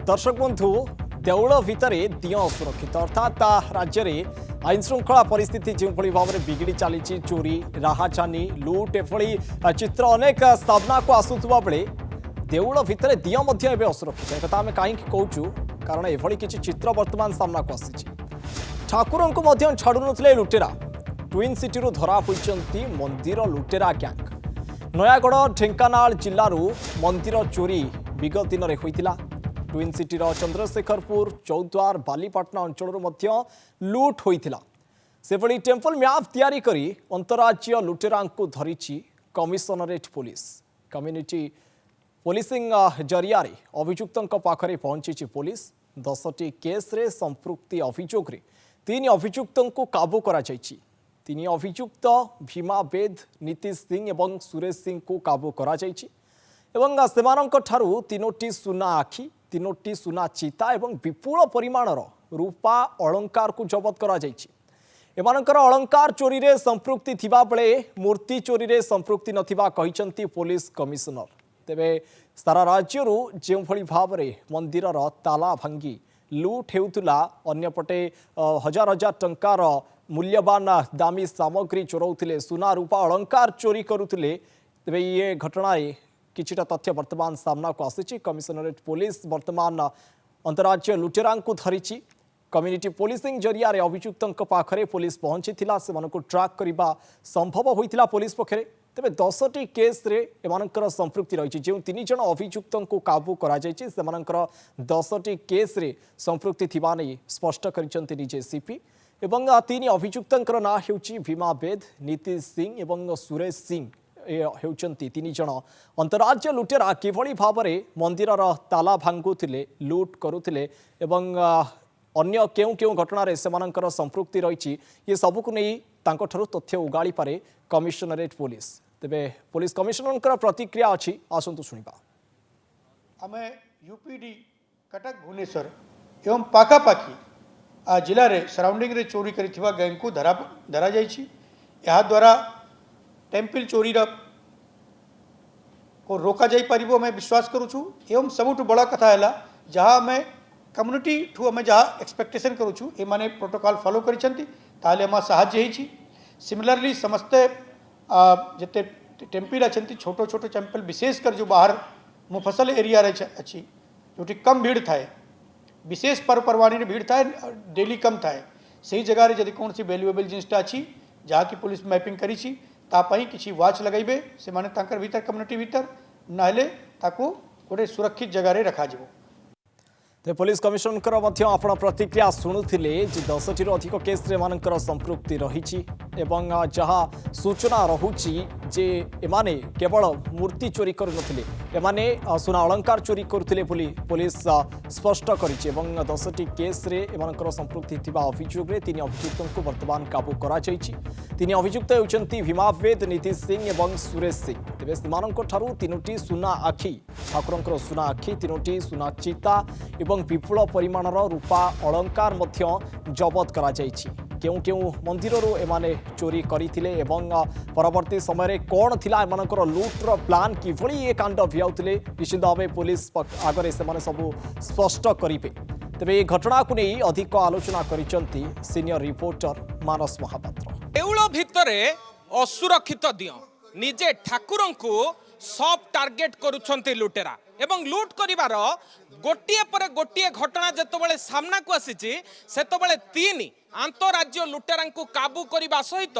दर्शक बंधु देउल भितर दिय असुरक्षित अर्थात राज्य में आईन श्रृंखला परिस्थिति जो भाव में बिगिड़ी चली चोरी राहाजानी लुट एभली चित्र अनेक सामना को आसुवा बेले देउल भितर दिय असुरक्षित एक आम कहीं कहूँ कारण एभली किसी चित्र वर्तमान सामना को आसी ठाकुर को छाड़ू नुले लुटेरा ट्विन सिटी धरा होती मंदिर लुटेरा गैंग नयागढ़ ढेंकानाल जिलूर मंदिर चोरी विगत दिन में होता ट्विन सिटी चंद्रशेखरपुर चौद्वार बालीपाटना अंचल लुट होता से टेम्पल मैप तैयारी करी अंतरराज्य लुटेरा को धरी कमिशनरेट पुलिस कम्युनिटी पुलिसिंग जरिया अभियुक्तों पाखरे पहुंची पुलिस 10टी केस रे संपृक्ति अभियोग रे 3 अभियुक्तों को काबू करा जायछि। 3 अभियुक्त भीमा बेद नीतीश सिंह एवं सुरेश सिंह को काबू करा जायछि एवं सेमानंक ठारू 3टी सुना आखि 3टी सुना चिता एवं विपुल परिमाणर रूपा अलंकार को जबत करा जायछि। एमानकर अलंकार चोरी रे संपृक्ति थिबा बेले मूर्ति चोरी रे संपृक्ति नथिबा कहिसंती पुलिस कमिशनर। तेबे सारा राज्यरू जो भली भाव में मंदिर ताला भांगी लुट हेउतुला अन्यपटे हजार हजार टंकार मूल्यवान दामी सामग्री चोरौथिले सुना रूपा अलंकार चोरी करुथिले। तेबे ये घटना किछिटा तथ्य वर्तमान सामना को आसी कमिशनरेट पुलिस वर्तमान अंतरराज्य लुटेरा को धरी कम्युनिटी पुलिसिंग जरिया अभियुक्तों पाखरे पुलिस पहुंची से ट्रैक करने संभव होता पुलिस पक्षरे। तेबे 10टी केस रे एमानकर संपृक्ति रही जो 3 जन अभियुक्तों को काबू करा जायछि सेमानकर 10टी केस रे संपृक्ति थिबा नै स्पष्ट करिसंती निजे सीपी एवं 3 अभियुक्तों ना हेउछि भीमा बेद नीतीश सिंह एवं सुरेश सिंह हेउचंती 3 जन अंतरराज्य लुटेरा किभली भाव में मंदिर ताला भांगुथिले लुट करुथिले एवं अन्य केउ केउ घटना रे सेमानकर संपृक्ति रही ये सबको नहीं तांको ठारू तथ्य उगाड़ी पारे कमिशनरेट पुलिस। तेबे पुलिस कमिशनर प्रतिक्रिया अच्छी आसतु शुणा। आम यूपीडी कटक भुवनेश्वर एवं पाखापाखि जिले में सराउंडिंग रे चोरी करिथिबा गैंग को धरा जाइछि। या द्वारा टेम्पल चोरी को रोका जाई परिबो मैं विश्वास करूछु। एवं सबुठु बड़ा कथा है जहाँ आम कम्युनिटी ठू आम जहाँ एक्सपेक्टेशन करूछु ए माने प्रोटोकॉल फॉलो करिसंती ताले आम साहाय्य होइछि। सिमिलरली समस्ते जिते टेम्पल अच्छा छोट छोट टेम्पल विशेषकर जो बाहर मुफसल एरिया अच्छी जो कम भीड़ थाए विशेष पर्वपर्वाणी भीड़ थाए डेली कम थाए से जगह जदि कौन सी वैल्यूएबल जिनटा अच्छी जहाँ की पुलिस मैपिंग करी किसी वाच लगेबे से माने तांकर भीतर कम्युनिटी भीतर नाले ताको गोटे सुरक्षित जगह रखा जाए। तो पुलिस कमिशनर आपण प्रतिक्रिया शुणुले 10टी अधिक केस रे संपृक्ति रही जहाँ सूचना रहुची जे एमाने केवल मूर्ति चोरी करुनथिले एमाने सुना अलंकार चोरी करुथिले बोली पुलिस स्पष्ट करिछि। 10टी केस रे एमानकर संपृक्ति थिबा अभियोग रे 3 अभियुक्तों को वर्तमान काबू करा जायछि। 3 अभियुक्त हेउचंती भीमा बेद नीतीश सिंह एवं सुरेश सिंह। तेबे सेमानकर ठारू 3टी सुना आखि ठाकुरंकर सुना आखि 3टी सुना चिता एवं विपुल परिमाणर रूपा अलंकार मध्य जबत करा जायछि। केउ केउ मंदिररू एमाने चोरी करिथिले एवं परवर्ती समय कौन थिला एमानकर लुट्र प्लान किभली ये कांड भियाउथिले निश्चित भाव पुलिस आगरे सेमाने सबु स्पष्ट करिबे। तेबे ये घटना को नहीं अधिक आलोचना करिसंती सीनियर रिपोर्टर मानस महापात्र। देउल भितरे असुरक्षित दियो निजे ठाकुर को सब टार्गेट करुछंती लुटेरा एवं लुट करिवार गोटिए पर गोटिए घटना जेतबेले सामना को आसीची सेतबेले 3 आंतरराज्य लुटेरा को काबू करने सहित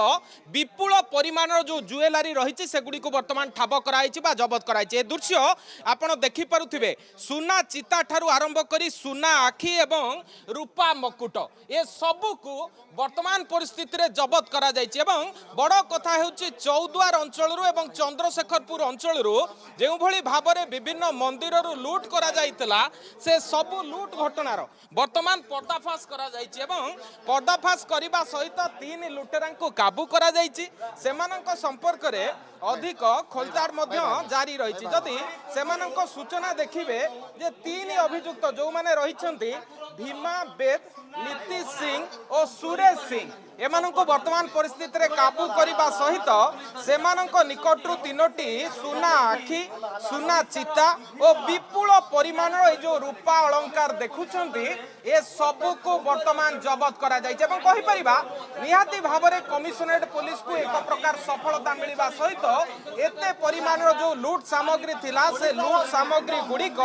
विपुल परिमाणर जो जुएलारी रही से गुड़ी को बर्तमान ठाब कराई जबत कराई। दृश्य आपण देखिपे सुना चिता ठारू आरंभ करी सुना आखि एवं रूपा मकुट ए सबू को वर्तमान परिस्थिति रे जबत करा जायछि। एवं बड़ कथा हेउछि चौद्वार अंचल एवं चंद्रशेखरपुर अंचल जो भली भाव में विभिन्न मंदिर लुट करा जाइतला से सबू लुट घटनार वर्तमान पर्दाफाश करा जायछि एवं पर्दाफाश करने सहित 3 लुटेरा को काबू करा जायछि। सेमानंक संपर्क रे अधिक खोलताड़ जारी रही जदि सेमानंक सूचना देखिबे जे 3 अभियुक्त जो माने रहिछंती भीमा बेद नीतीश सिंह और सुरेश सिंह एमानंको वर्तमान परिस्थिति रे काबू करने सहित से निकटू तीनोटी सुना आखि सुना चिता और विपुल परिमाण जो रूपा अलंकार देखुंट ए सबू को वर्तमान जबत करा निहाती भाव में कमिशनरेट पुलिस को एक प्रकार सफलता मिलवा सहित एते परिमाण जो लुट सामग्री थिला से लुट सामग्री गुड़िक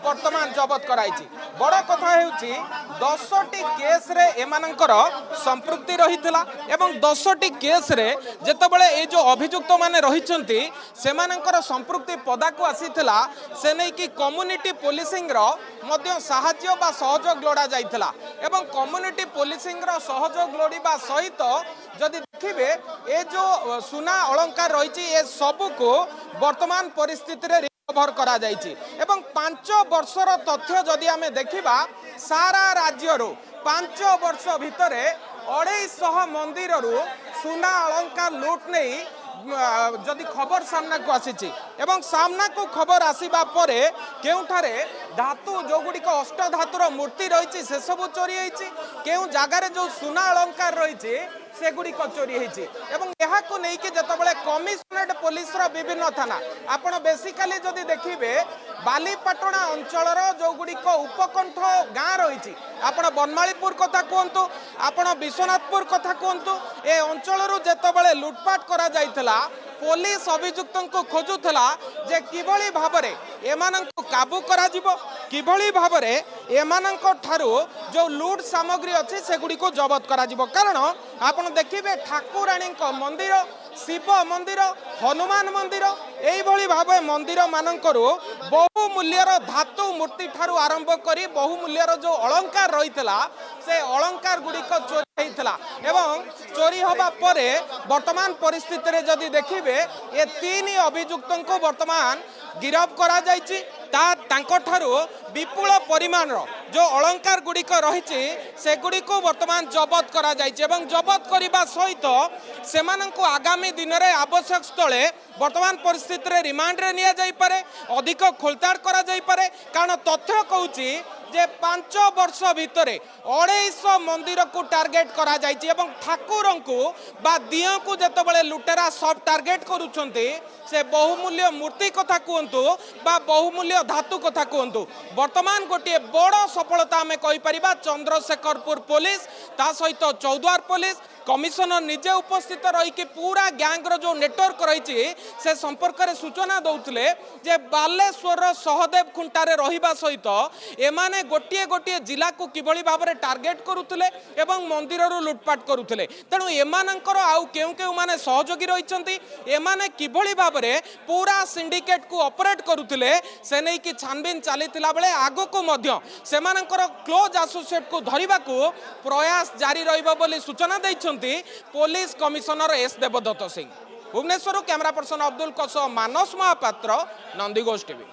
वर्तमान जबत कराई बड़ कथा होउची 10टी केस रे एमानंकर संपृक्ति रहितला एवं 10टी केस रे जेतबेले ए जो अभियुक्त माने रहिचंती सेमानंकर संपृक्ति पदाकू आसीथिला से नै कि कम्युनिटी पुलिसिंग रो मध्य साहाय्य बा सहयोग लोड़ा जाइथिला एवं कम्युनिटी पुलिसिंग रो सहयोग लोड़ीबा सहित जदि देखिबे ए जो सुना अलंकार रहिछि ए सबु को वर्तमान परिस्थिति रे रिकवर करा जाइछि एवं 5 वर्षर तथ्य जदि आमे देखिबा सारा राज्य रो 5 वर्ष भितरे 250 मंदिर सुना अलंकार लुट नहीं जदि खबर सामना को आसी एवं सामना को खबर आसीबा परे केउठारे धातु जो गुड़िक अष्ट धातुर मूर्ति रही से सब चोरी होती केउ जगार जो सुना अलंकार रही से गुड़िक चोरी होती एवं यहाँ को लेकिन जितेबाला कमिशनरेट पुलिस विभिन्न थाना आपण बेसिकाली जदि देखिए बालीपाटଣା अंचल जो गुड़िक उपकंठ गाँ रही आपण बनमालीपुर कथा कहतु आपण विश्वनाथपुर कथा कहतु ए अंचल जितेबाला लुटपाट करा जाइथिला पुलिस अभियुक्त को खोजुला जे किभली भाबरे एमानंको काबू करा जिवो किभली भाबरे एमानंको ठारू जो लूट सामग्री अच्छी सेगुड़ी को जबत करा जिवो कारण आपण देखिबे ठाकुराणी मंदिर शिव मंदिर हनुमान मंदिर यही भाव मंदिर मानकर बहुमूल्यर धातु मूर्ति ठारू आरंभ करी बहुमूल्यर जो अलंकार रही से अलंकार गुड़िक चोरी होता एवं चोरी हवा परे वर्तमान परिस्थिति रे जदि देखिबे ये 3 अभियुक्त को वर्तमान गिरफ करा जायछि ठारू विपुल परिमाण जो अलंकार गुड़िक रही से गुड़िक वर्तमान जबत करा जायछि एवं जबत करने सहित सेमानंको आगामी दिन में आवश्यक स्थले वर्तमान परिस्थिति रे रिमांड रे निया जाई पारे अधिक खोलताड़ करा जाई पारे कारण तथ्य कहूची जे 5 वर्ष भितरे 250 मंदिर को टार्गेट करा जायछि एवं ठाकुर को बा दियों को जेतबेले लुटेरा सब टार्गेट करूछन्ते से बहुमूल्य मूर्ति कथा कहतु बा बहुमूल्य धातु कथा कहतु वर्तमान गोटे बड़ सफलता आम कहीपर चंद्रशेखरपुर पुलिस ता सहित चौद्वार पुलिस कमिशनर निजे उपस्थित रही पूरा गैंग्र जो नेटवर्क रही से संपर्क में सूचना दौले जे बालेश्वर सहदेव खुंटारे रहिबा सहित एमाने गोटे गोटे जिला को किभली भाव में टार्गेट करुले एवं मंदिर लुटपाट करुले तेणु एमानंकर आउ केउ केउ माने सहयोगी रहिचंती एमाने किभली भाव में पूरा सिंडिकेट को ऑपरेट करुले से नहीं कि छानबीन चलीथिला बेले आगो को मध्य सेमानंकर क्लोज एसोसिएट को धरिबा को प्रयास जारी रहिबो बोली सूचना दैछंती police commissioner S Devdutt Singh. Bhubaneswar camera person Abdul कस मानस महापात्र नंदीघोष टीवी।